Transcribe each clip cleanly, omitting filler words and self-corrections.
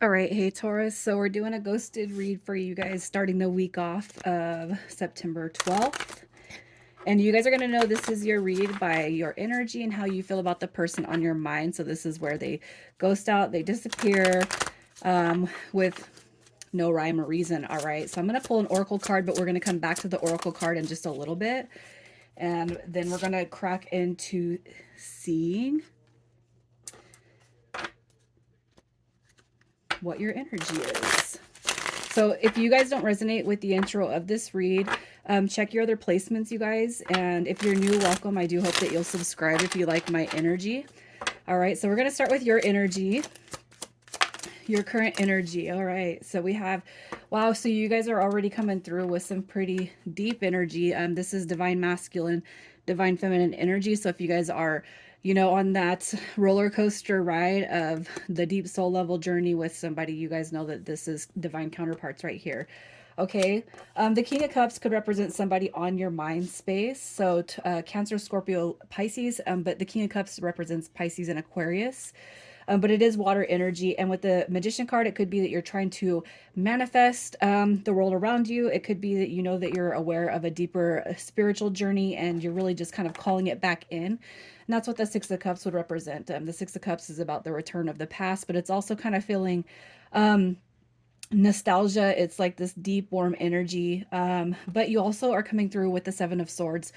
All right, hey Taurus. So we're doing a ghosted read for you guys starting the week off of September 12th. And you guys are going to know this is your read by your energy and how you feel about the person on your mind. So this is where they ghost out, they disappear with no rhyme or reason. All right, so I'm going to pull an oracle card, but we're going to come back to the oracle card in just a little bit. And then we're going to crack into seeing what your energy is. So if you guys don't resonate with the intro of this read, check your other placements, you guys. And if you're new, welcome. I do hope that you'll subscribe if you like my energy. All right, so we're going to start with your energy, your current energy. All right, so we have, wow, so you guys are already coming through with some pretty deep energy. This is divine masculine, divine feminine energy. So if you guys are, on that roller coaster ride of the deep soul level journey with somebody, you guys know that this is divine counterparts right here. Okay, the King of Cups could represent somebody on your mind space. So Cancer, Scorpio, Pisces, but the King of Cups represents Pisces and Aquarius. But it is water energy. And with the Magician card, it could be that you're trying to manifest the world around you. It could be that you know that you're aware of a deeper spiritual journey and you're really just kind of calling it back in. And that's what the Six of Cups would represent. The Six of Cups is about the return of the past, but it's also kind of feeling nostalgia. It's like this deep warm energy, but you also are coming through with the Seven of Swords.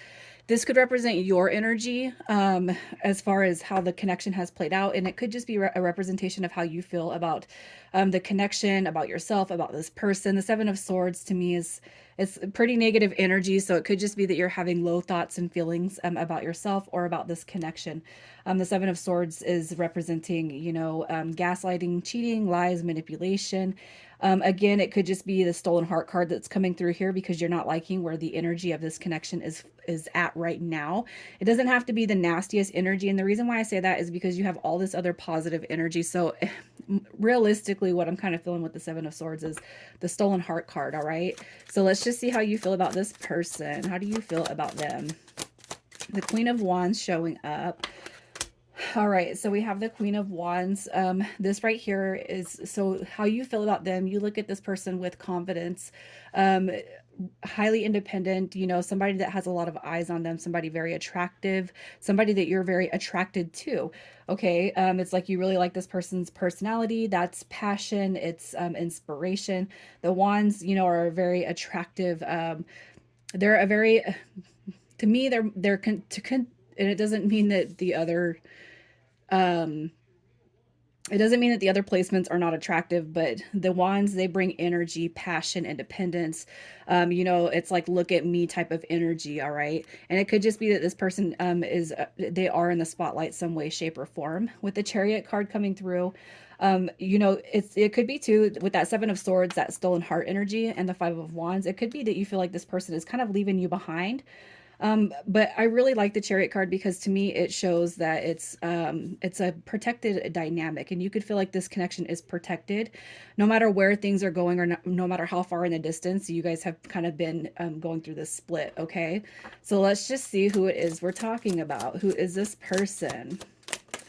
This could represent your energy, as far as how the connection has played out, and it could just be a representation of how you feel about the connection, about yourself, about this person. The Seven of Swords to me is, it's pretty negative energy, so it could just be that you're having low thoughts and feelings about yourself or about this connection. The Seven of Swords is representing, gaslighting, cheating, lies, manipulation. Again, it could just be the stolen heart card that's coming through here because you're not liking where the energy of this connection is at right now. It doesn't have to be the nastiest energy, and the reason why I say that is because you have all this other positive energy. So realistically, what I'm kind of feeling with the Seven of Swords is the stolen heart card. All right, so let's just see how you feel about this person. How do you feel about them? The Queen of Wands showing up. All right, so we have the Queen of Wands. This right here is, so how you feel about them. You look at this person with confidence, um, highly independent, somebody that has a lot of eyes on them, somebody very attractive, somebody that you're very attracted to. Okay, it's like you really like this person's personality. That's passion, it's inspiration. The Wands, are very attractive. They're a very, to me, and it doesn't mean that the other um it doesn't mean that the other placements are not attractive, but the Wands, they bring energy, passion, independence. It's like look at me type of energy. All right, and it could just be that this person they are in the spotlight some way, shape, or form. With the Chariot card coming through, it could be too with that Seven of Swords, that stolen heart energy, and the Five of Wands. It could be that you feel like this person is kind of leaving you behind. But I really like the Chariot card because to me it shows that it's a protected dynamic, and you could feel like this connection is protected, no matter where things are going or no matter how far in the distance you guys have kind of been going through this split. Okay, so let's just see who it is we're talking about. Who is this person?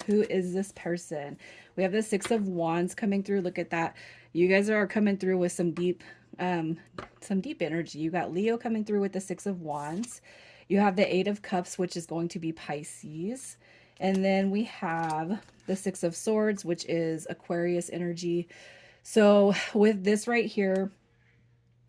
Who is this person? We have the Six of Wands coming through. Look at that. You guys are coming through with some deep energy. You got Leo coming through with the Six of Wands. You have the Eight of Cups, which is going to be Pisces. And then we have the Six of Swords, which is Aquarius energy. So with this right here,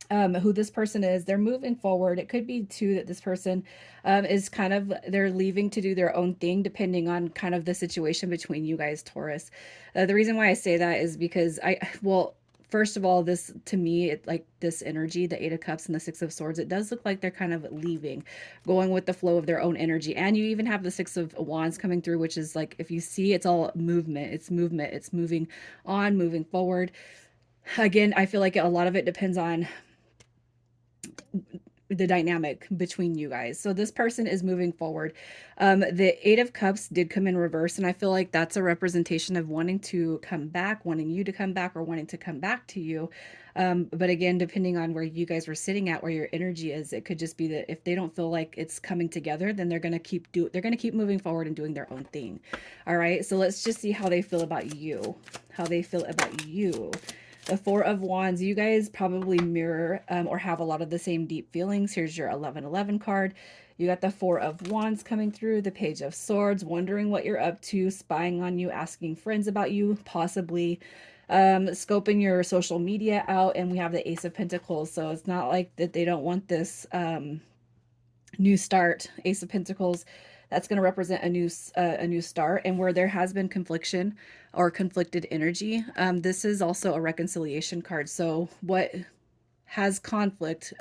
who this person is, they're moving forward. It could be too that this person is kind of, they're leaving to do their own thing depending on kind of the situation between you guys, Taurus. The reason why I say that is because well, first of all, this to me, like this energy, the Eight of Cups and the Six of Swords, it does look like they're kind of leaving, going with the flow of their own energy. And you even have the Six of Wands coming through, which is like, if you see, it's all movement, it's movement, it's moving on, moving forward. Again, I feel like a lot of it depends on the dynamic between you guys. So this person is moving forward. The Eight of Cups did come in reverse, and I feel like that's a representation of wanting to come back, wanting you to come back, or wanting to come back to you. But again, depending on where you guys were sitting at, where your energy is, it could just be that if they don't feel like it's coming together, then they're gonna keep moving forward and doing their own thing. All right. So let's just see how they feel about you. How they feel about you. The Four of Wands, you guys probably mirror or have a lot of the same deep feelings. Here's your 1111 card. You got the Four of Wands coming through, the Page of Swords, wondering what you're up to, spying on you, asking friends about you, possibly scoping your social media out. And we have the Ace of Pentacles. So it's not like that they don't want this new start. Ace of Pentacles, that's going to represent a new start. And where there has been confliction or conflicted energy, this is also a reconciliation card. So what has conflict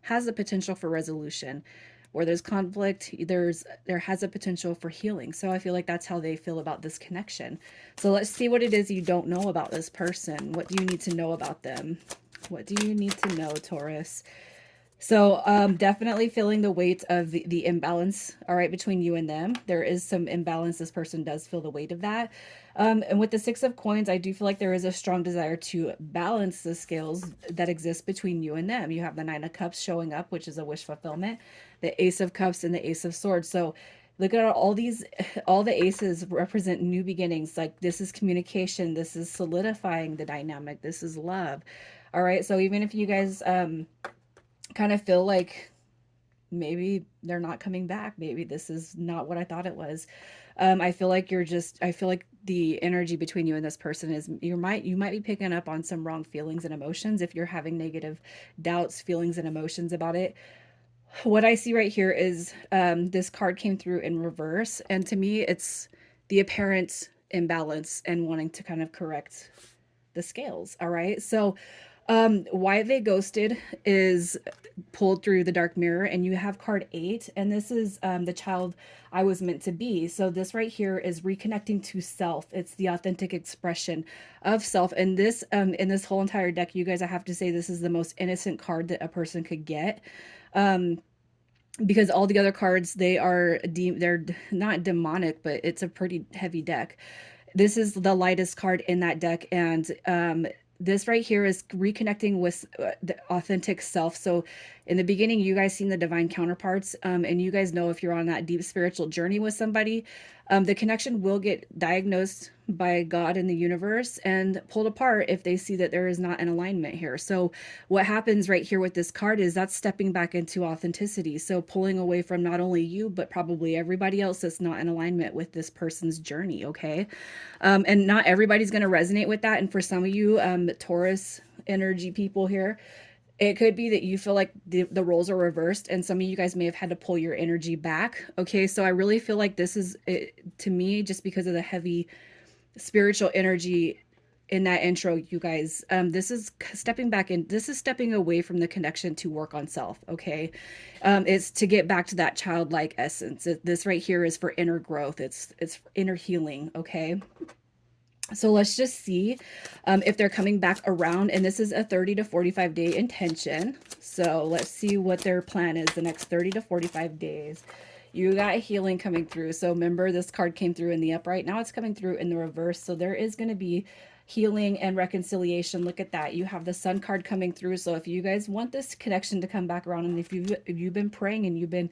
has a potential for resolution. Where there's conflict, there has a potential for healing. So I feel like that's how they feel about this connection. So let's see what it is you don't know about this person. What do you need to know about them? What do you need to know, Taurus? So definitely feeling the weight of the imbalance, all right, between you and them. There is some imbalance. This person does feel the weight of that. And with the Six of Coins, I do feel like there is a strong desire to balance the scales that exist between you and them. You have the Nine of Cups showing up, which is a wish fulfillment, the Ace of Cups and the Ace of Swords. So look at all these, all the aces represent new beginnings. Like this is communication. This is solidifying the dynamic. This is love. All right. So even if you guys, kind of feel like maybe they're not coming back. Maybe this is not what I thought it was. I feel like I feel like the energy between you and this person is you might be picking up on some wrong feelings and emotions if you're having negative doubts, feelings and emotions about it. What I see right here is this card came through in reverse. And to me, it's the apparent imbalance and wanting to kind of correct the scales. All right. So why they ghosted is pulled through the dark mirror, and you have card 8, and this is the child I was meant to be. So this right here is reconnecting to self. It's the authentic expression of self. And this in this whole entire deck, you guys, I have to say this is the most innocent card that a person could get. Because all the other cards, they're not demonic, but it's a pretty heavy deck. This is the lightest card in that deck, and this right here is reconnecting with the authentic self. So in the beginning, you guys seen the divine counterparts, and you guys know if you're on that deep spiritual journey with somebody, the connection will get diagnosed by God in the universe and pulled apart if they see that there is not an alignment here. So what happens right here with this card is that's stepping back into authenticity. So pulling away from not only you, but probably everybody else that's not in alignment with this person's journey. Okay. And not everybody's going to resonate with that. And for some of you, Taurus energy people here, it could be that you feel like the roles are reversed, and some of you guys may have had to pull your energy back. Okay. So I really feel like this is it, to me, just because of the heavy spiritual energy in that intro, you guys, this is stepping back in. This is stepping away from the connection to work on self. Okay. It's to get back to that childlike essence. This right here is for inner growth. It's inner healing. Okay. So let's just see if they're coming back around. And this is a 30 to 45 day intention. So let's see what their plan is the next 30 to 45 days. You got healing coming through. So remember, this card came through in the upright. Now it's coming through in the reverse. So there is going to be healing and reconciliation. Look at that. You have the Sun card coming through. So if you guys want this connection to come back around, and if you've been praying and you've been,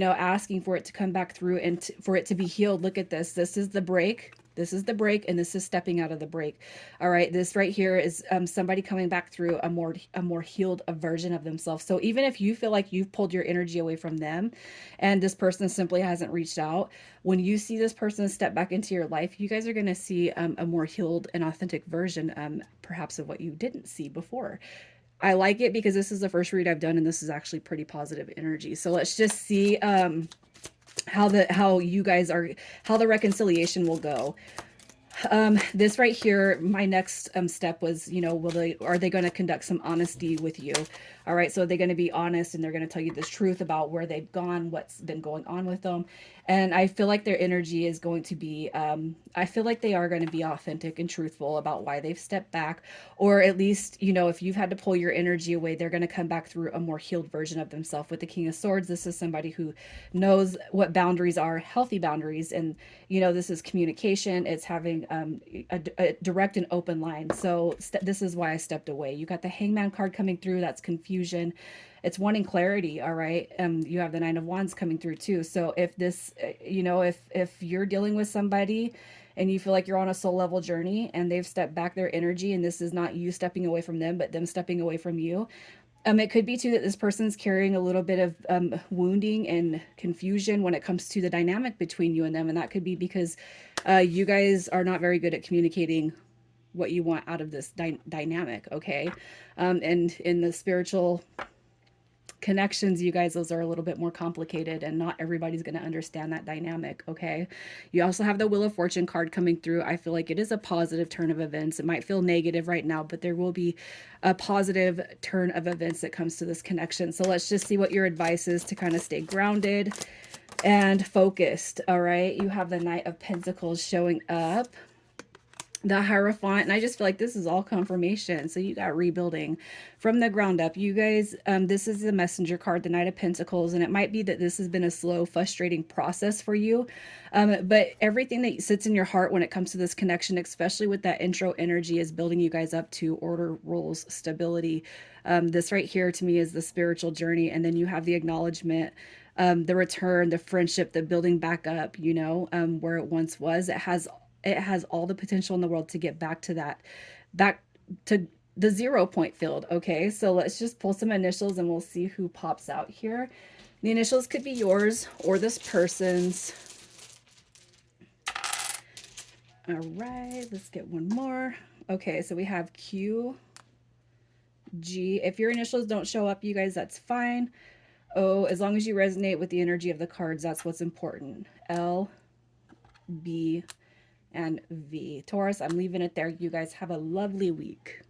asking for it to come back through and for it to be healed, look at this. This is the break. This is the break, and this is stepping out of the break. All right, this right here is somebody coming back through a more healed version of themselves. So even if you feel like you've pulled your energy away from them, and this person simply hasn't reached out, when you see this person step back into your life, you guys are going to see a more healed and authentic version, perhaps of what you didn't see before. I like it because this is the first read I've done, and this is actually pretty positive energy. So let's just see how the reconciliation will go. This right here, my next step was, you know, are they going to conduct some honesty with you? All right, so they're going to be honest and they're going to tell you this truth about where they've gone, what's been going on with them. And I feel like their energy is going to be, I feel like they are going to be authentic and truthful about why they've stepped back, or at least, you know, if you've had to pull your energy away, they're going to come back through a more healed version of themselves. With the King of Swords, this is somebody who knows what boundaries are, healthy boundaries, and you know, this is communication. It's having a direct and open line. So this is why I stepped away. You got the Hangman card coming through. That's confusion. It's wanting clarity. All right. You have the Nine of Wands coming through too. So if this, you know, if you're dealing with somebody and you feel like you're on a soul level journey and they've stepped back their energy, and this is not you stepping away from them, but them stepping away from you, it could be too that this person's carrying a little bit of wounding and confusion when it comes to the dynamic between you and them. And that could be because you guys are not very good at communicating what you want out of this dynamic. Okay. And in the spiritual connections, you guys, those are a little bit more complicated and not everybody's going to understand that dynamic. Okay. You also have the Wheel of Fortune card coming through. I feel like it is a positive turn of events. It might feel negative right now, but there will be a positive turn of events that comes to this connection. So let's just see what your advice is to kind of stay grounded and focused. All right. You have the Knight of Pentacles showing up, the Hierophant, and I just feel like this is all confirmation. So you got rebuilding from the ground up. You guys, this is the Messenger card, the Knight of Pentacles, and it might be that this has been a slow, frustrating process for you. But everything that sits in your heart when it comes to this connection, especially with that intro energy, is building you guys up to order, rules, stability. This right here to me is the spiritual journey. And then you have the acknowledgement, the return, the friendship, the building back up, you know, where it once was. It has all the potential in the world to get back to that, back to the 0 point field. Okay, so let's just pull some initials and we'll see who pops out here. The initials could be yours or this person's. All right, let's get one more. Okay, so we have Q, G. If your initials don't show up, you guys, that's fine. O, as long as you resonate with the energy of the cards, that's what's important. L, B, and V. Taurus, I'm leaving it there. You guys have a lovely week.